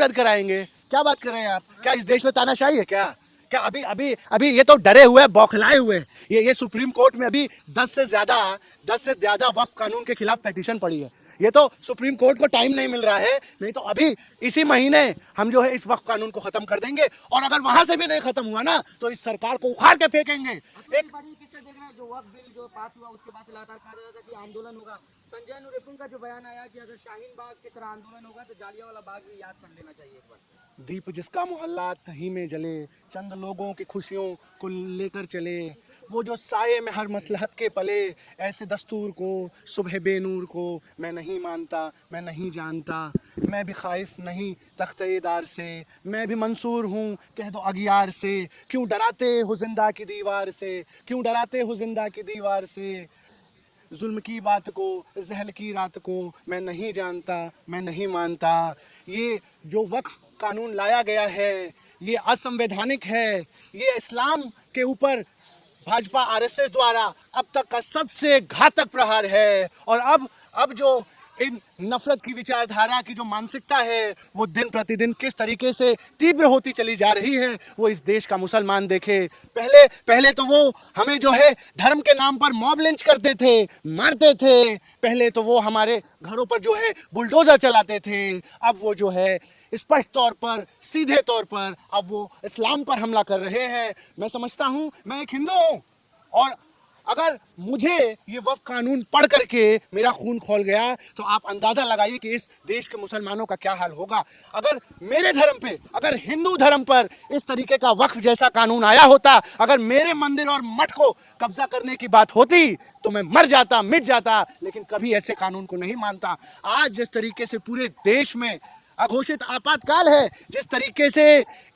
रद्द कराएंगे। क्या बात कर रहे हैं आप? क्या इस देश में तानाशाही है क्या? क्या अभी अभी अभी ये तो डरे हुए बौखलाए हुए। ये सुप्रीम कोर्ट में अभी 10 से ज्यादा वक्फ कानून के खिलाफ पिटीशन पड़ी है। ये तो सुप्रीम कोर्ट को टाइम नहीं मिल रहा है, नहीं तो अभी इसी महीने हम जो है इस वक्फ कानून को खत्म कर देंगे, और अगर वहां से भी नहीं खत्म हुआ ना तो इस सरकार को उखाड़ के फेंकेंगे। एक जो वक्त बिल जो पास हुआ उसके बाद से लगातार कहा जा रहा था कि आंदोलन होगा। संजय निरुपम का जो बयान आया कि अगर शाहीन बाग की तरह आंदोलन होगा तो जालियांवाला बाग भी याद कर लेना चाहिए एक बार। दीप जिसका मोहल्ला तही में जले, चंद लोगों की खुशियों को लेकर चले, वो जो साये में हर मसलहत के पले, ऐसे दस्तूर को सुबह बेनूर को मैं नहीं मानता, मैं नहीं जानता, मैं भी खाइफ नहीं तख्तेदार से, मैं भी मंसूर हूँ कह दो अगियार से, क्यों डराते हो जिंदा की दीवार से, क्यों डराते हो जिंदा की दीवार से, जुल्म की बात को जहल की रात को मैं नहीं जानता, मैं नहीं मानता। ये जो वक्फ कानून लाया गया है ये असंवैधानिक है। ये इस्लाम के ऊपर भाजपा आरएसएस द्वारा अब तक का सबसे घातक प्रहार है। और अब जो इन नफरत की विचारधारा की जो मानसिकता है वो दिन प्रतिदिन किस तरीके से तीव्र होती चली जा रही है वो इस देश का मुसलमान देखे। पहले तो वो हमें जो है धर्म के नाम पर मॉब लिंच करते थे, मारते थे। पहले तो वो हमारे घरों पर जो है बुलडोजर चलाते थे। अब वो जो है स्पष्ट तौर पर, सीधे तौर पर अब वो इस्लाम पर हमला कर रहे हैं। मैं समझता हूं, मैं एक हिंदू हूं, और अगर मुझे ये वक्फ कानून पढ़ करके मेरा खून खौल गया तो आप अंदाजा लगाइए कि इस देश के मुसलमानों का क्या हाल होगा। अगर मेरे धर्म पे, अगर हिंदू धर्म पर इस तरीके का वक्फ जैसा कानून आया होता, अगर मेरे मंदिर और मठ को कब्जा करने की बात होती तो मैं मर जाता, मिट जाता, लेकिन कभी ऐसे कानून को नहीं मानता। आज जिस तरीके से पूरे देश में अघोषित आपातकाल है, जिस तरीके से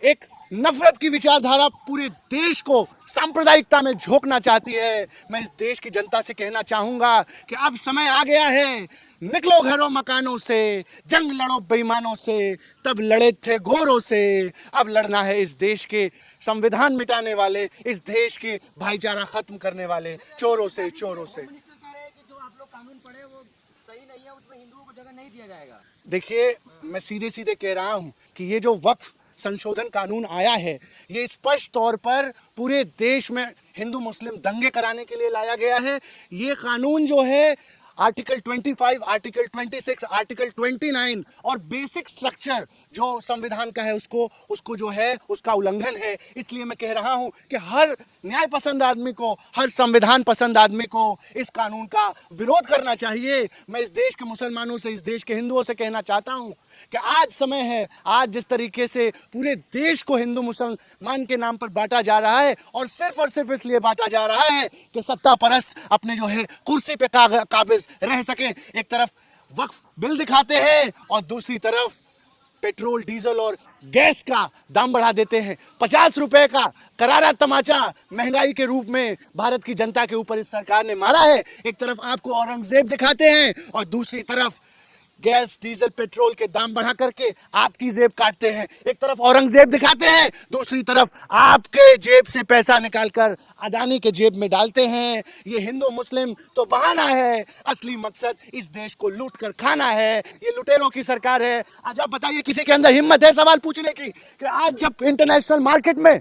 एक नफरत की विचारधारा पूरे देश को सांप्रदायिकता में झोंकना चाहती है, मैं इस देश की जनता से कहना चाहूंगा कि अब समय आ गया है, निकलो घरों मकानों से, जंग लड़ो बेईमानों से, तब लड़े थे घोरों से, अब लड़ना है इस देश के संविधान मिटाने वाले, इस देश के भाईचारा खत्म करने वाले चोरों से। जो आप लोग कानून पढ़े वो सही नहीं है, उसमें हिंदुओं को जगह नहीं दिया जाएगा। देखिए, मैं सीधे सीधे कह रहा हूं कि ये जो वक्फ संशोधन कानून आया है ये स्पष्ट तौर पर पूरे देश में हिंदू मुस्लिम दंगे कराने के लिए लाया गया है। ये कानून जो है आर्टिकल 25, आर्टिकल 26, आर्टिकल 29 और बेसिक स्ट्रक्चर जो संविधान का है उसको जो है उसका उल्लंघन है। इसलिए मैं कह रहा हूं कि हर न्याय पसंद आदमी को, हर संविधान पसंद आदमी को इस कानून का विरोध करना चाहिए। मैं इस देश के मुसलमानों से, इस देश के हिंदुओं से कहना चाहता हूं कि आज समय है, आज जिस तरीके से पूरे देश को हिंदू मुसलमान के नाम पर बांटा जा रहा है और सिर्फ इसलिए बांटा जा रहा है कि सत्ता परस्त अपने जो है कुर्सी पे काबिज रह सके। एक तरफ वक्फ बिल दिखाते हैं और दूसरी तरफ पेट्रोल, डीजल और गैस का दाम बढ़ा देते हैं। 50 रुपए का करारा तमाचा महंगाई के रूप में भारत की जनता के ऊपर इस सरकार ने मारा है। एक तरफ आपको औरंगजेब दिखाते हैं और दूसरी तरफ गैस, डीजल, पेट्रोल के दाम बढ़ा करके आपकी जेब काटते हैं। एक तरफ औरंगजेब दिखाते हैं, दूसरी तरफ आपके जेब से पैसा निकालकर अदानी के जेब में डालते हैं। ये हिंदू मुस्लिम तो बहाना है, असली मकसद इस देश को लूट कर खाना है। ये लुटेरों की सरकार है। आज आप बताइए, किसी के अंदर हिम्मत है सवाल पूछने की कि आज जब इंटरनेशनल मार्केट में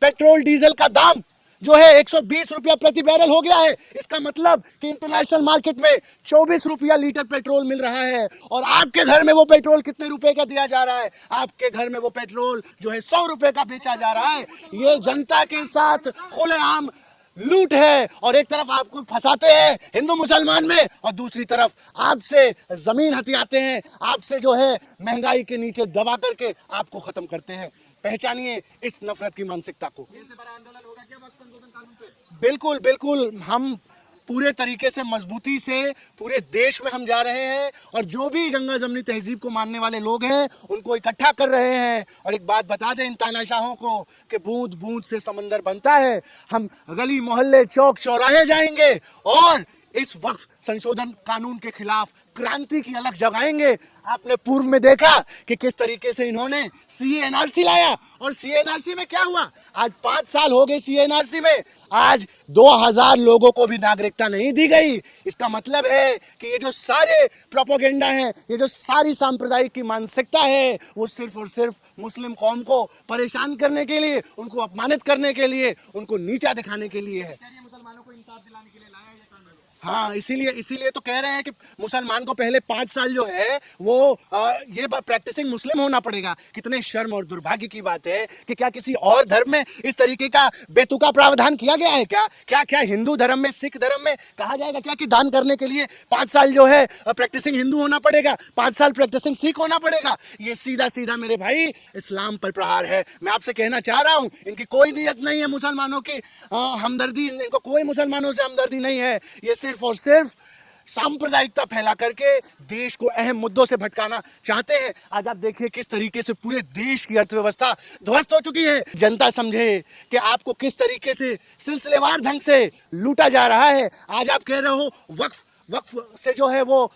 पेट्रोल डीजल का दाम जो है 120 रुपया प्रति बैरल हो गया है, इसका मतलब कि इंटरनेशनल मार्केट में 24 रुपया लीटर पेट्रोल मिल रहा है, और आपके घर में वो पेट्रोल कितने रुपए का दिया जा रहा है? आपके घर में वो पेट्रोल जो है 100 रुपए का बेचा जा रहा है। ये जनता के साथ खुलेआम लूट है। और एक तरफ आपको फंसाते हैं हिंदू मुसलमान में और दूसरी तरफ आपसे जमीन हथियाते हैं, आपसे जो है महंगाई के नीचे दबा करके आपको खत्म करते हैं। पहचानिए इस नफरत की मानसिकता को। बिल्कुल बिल्कुल, हम पूरे तरीके से मजबूती से पूरे देश में हम जा रहे हैं और जो भी गंगा जमनी तहजीब को मानने वाले लोग हैं उनको इकट्ठा कर रहे हैं। और एक बात बता दें इन तानाशाहों को कि बूंद बूंद से समंदर बनता है। हम गली मोहल्ले चौक चौराहे जाएंगे और इस वक्फ संशोधन कानून के खिलाफ क्रांति की अलग जगाएंगे। आपने पूर्व में देखा कि किस तरीके से इन्होंने सीएनआरसी लाया, और सीएनआरसी में क्या हुआ, आज 5 साल हो गए सीएनआरसी में, आज 2000 लोगों को भी नागरिकता नहीं दी गई। इसका मतलब है कि ये जो सारे प्रोपोगेंडा हैं, ये जो सारी सांप्रदायिक की मानसिकता है, वो सिर्फ और सिर्फ मुस्लिम कौम को परेशान करने के लिए, उनको अपमानित करने के लिए, उनको नीचा दिखाने के लिए है। मुसलमानों को इंसाफ दिलाने के लिए लाया ये कानून। हाँ, इसीलिए तो कह रहे हैं कि मुसलमान को पहले 5 साल जो है वो ये प्रैक्टिसिंग मुस्लिम होना पड़ेगा। कितने शर्म और दुर्भाग्य की बात है कि क्या किसी और धर्म में इस तरीके का बेतुका प्रावधान किया गया है क्या? क्या हिंदू धर्म में, सिख धर्म में कहा जाएगा क्या कि दान करने के लिए 5 साल जो है प्रैक्टिसिंग हिंदू होना पड़ेगा, 5 साल प्रैक्टिसिंग सिख होना पड़ेगा? ये सीधा सीधा मेरे भाई इस्लाम पर प्रहार है। मैं आपसे कहना चाह रहा हूं, इनकी कोई नीयत नहीं है मुसलमानों की हमदर्दी, इनको कोई मुसलमानों से हमदर्दी नहीं है। ये सिर्फ और सिर्फ सांप्रदायिकता फैला करके देश को अहम मुद्दों से भटकाना चाहते हैं। आज आप देखिए किस तरीके से पूरे देश की अर्थव्यवस्था ध्वस्त हो चुकी है। जनता समझे कि आपको किस तरीके से सिलसिलेवार ढंग से लूटा जा रहा है। आज आप कह रहे हो वक्फ से जो है वो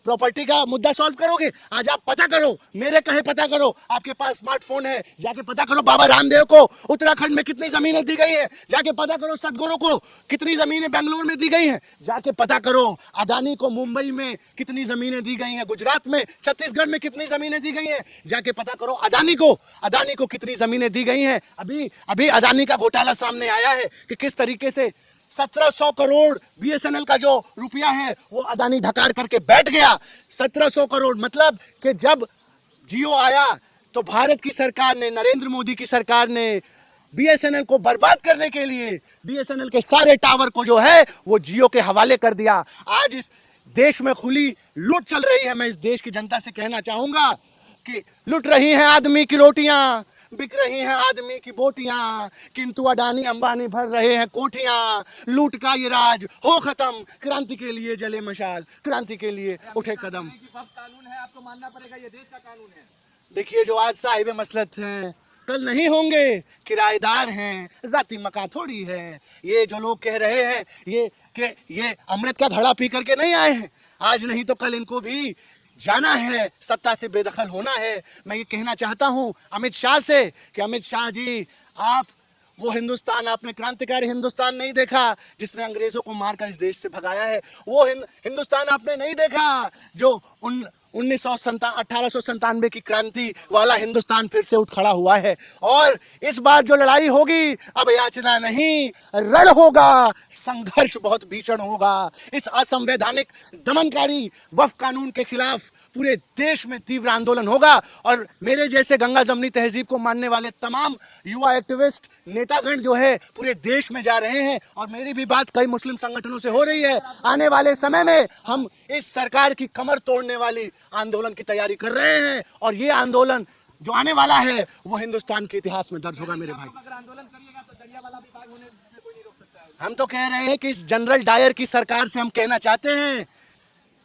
प्रॉपर्टी का मुद्दा सॉल्व करोगे। आज आप पता करो, मेरे कहे पता करो, आपके पास स्मार्टफोन है, जाके पता करो बाबा रामदेव को उत्तराखंड में कितनी जमीनें दी गई हैं, जाके पता करो सदगुरु को कितनी जमीनें बेंगलुरु में दी गई हैं, जाके पता करो अदानी को मुंबई में कितनी जमीनें दी गई हैं, गुजरात में, छत्तीसगढ़ में कितनी जमीनें दी गई हैं, जाके पता करो अदानी को कितनी जमीनें दी गई हैं। अभी अदानी का घोटाला सामने आया है कि किस तरीके से 1700 करोड़ बीएसएनएल का जो रुपया है वो अदानी धकार करके बैठ गया। 1700 करोड़, मतलब कि जब जियो आया तो भारत की सरकार ने, नरेंद्र मोदी की सरकार ने बीएसएनएल को बर्बाद करने के लिए बीएसएनएल के सारे टावर को जो है वो जियो के हवाले कर दिया। आज इस देश में खुली लूट चल रही है। मैं इस देश की जनता से कहना चाहूंगा कि लुट रही हैं आदमी की रोटियां, बिक रही हैं आदमी की बोटियां, किंतु अडानी अंबानी भर रहे हैं कोठियां। लूट का ये राज हो खत्म, क्रांति के लिए जले मशाल, क्रांति के लिए उठे कदम। कानून है, आपको मानना पड़ेगा, ये देश का कानून है। देखिए, जो आज साहिब मसलत हैं कल नहीं होंगे, किराएदार हैं, जाती मका थोड़ी है। ये जो लोग कह रहे हैं ये अमृत का घड़ा पी करके नहीं आए हैं, आज नहीं तो कल इनको भी जाना है, सत्ता से बेदखल होना है। मैं ये कहना चाहता हूं अमित शाह से कि अमित शाह जी, आप वो हिंदुस्तान, आपने क्रांतिकारी हिंदुस्तान नहीं देखा जिसने अंग्रेजों को मारकर इस देश से भगाया है। वो हिंदुस्तान आपने नहीं देखा जो 1897 की क्रांति वाला हिंदुस्तान फिर से उठ खड़ा हुआ है। और इस बार जो लड़ाई होगी अब याचना नहीं, रण होगा, संघर्ष बहुत भीषण होगा। इस असंवैधानिक दमनकारी वक्फ कानून के खिलाफ पूरे देश में तीव्र आंदोलन होगा। और मेरे जैसे गंगा जमनी तहजीब को मानने वाले तमाम युवा एक्टिविस्ट नेतागण जो है पूरे देश में जा रहे हैं, और मेरी भी बात कई मुस्लिम संगठनों से हो रही है। आने वाले समय में हम इस सरकार की कमर तोड़ने वाली आंदोलन की तैयारी कर रहे हैं, और ये आंदोलन जो आने वाला है वो हिंदुस्तान के इतिहास में दर्ज होगा। मेरे भाई, अगर आंदोलन करिएगा तो जलियांवाला भी बाग होने से कोई नहीं रोक सकता है। हम तो कह रहे हैं कि इस जनरल डायर की सरकार से हम कहना चाहते हैं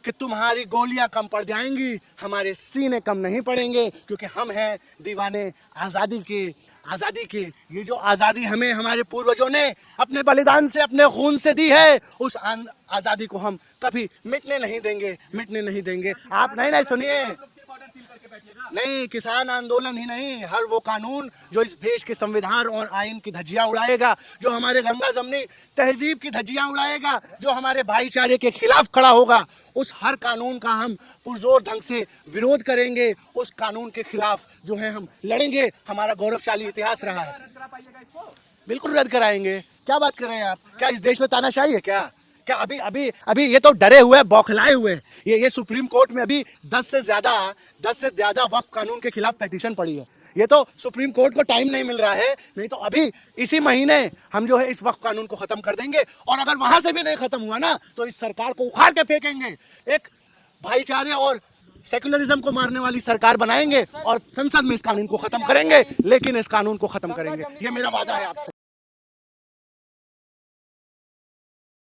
कि तुम्हारी गोलियां कम पड़ जाएंगी, हमारे सीने कम नहीं पड़ेंगे, क्योंकि हम हैं दीवाने आज़ादी के। ये जो आज़ादी हमें हमारे पूर्वजों ने अपने बलिदान से, अपने खून से दी है, उस आज़ादी को हम कभी मिटने नहीं देंगे। आप नहीं सुनिए, नहीं, किसान आंदोलन ही नहीं, हर वो कानून जो इस देश के संविधान और आइन की धज्जियां उड़ाएगा, जो हमारे गंगा जमनी तहजीब की धज्जियां उड़ाएगा, जो हमारे भाईचारे के खिलाफ खड़ा होगा, उस हर कानून का हम पुरजोर ढंग से विरोध करेंगे। उस कानून के खिलाफ जो है हम लड़ेंगे। हमारा गौरवशाली इतिहास रहा है, बिल्कुल रद्द कराएंगे। क्या बात कर रहे हैं आप? क्या इस देश में तानाशाही है क्या? अभी ये तो डरे हुए, बौखलाए हुए। ये सुप्रीम कोर्ट में अभी 10 से ज्यादा वक्फ कानून के खिलाफ पिटीशन पड़ी है। ये तो सुप्रीम कोर्ट को टाइम नहीं मिल रहा है, नहीं तो अभी इसी महीने हम जो है इस वक्फ कानून को खत्म कर देंगे। और अगर वहां से भी नहीं खत्म हुआ ना तो इस सरकार को उखाड़ के फेंकेंगे, एक भाईचारे और सेकुलरिज्म को मारने वाली सरकार बनाएंगे और संसद में इस कानून को खत्म करेंगे। लेकिन इस कानून को खत्म करेंगे, ये मेरा वादा है आपसे।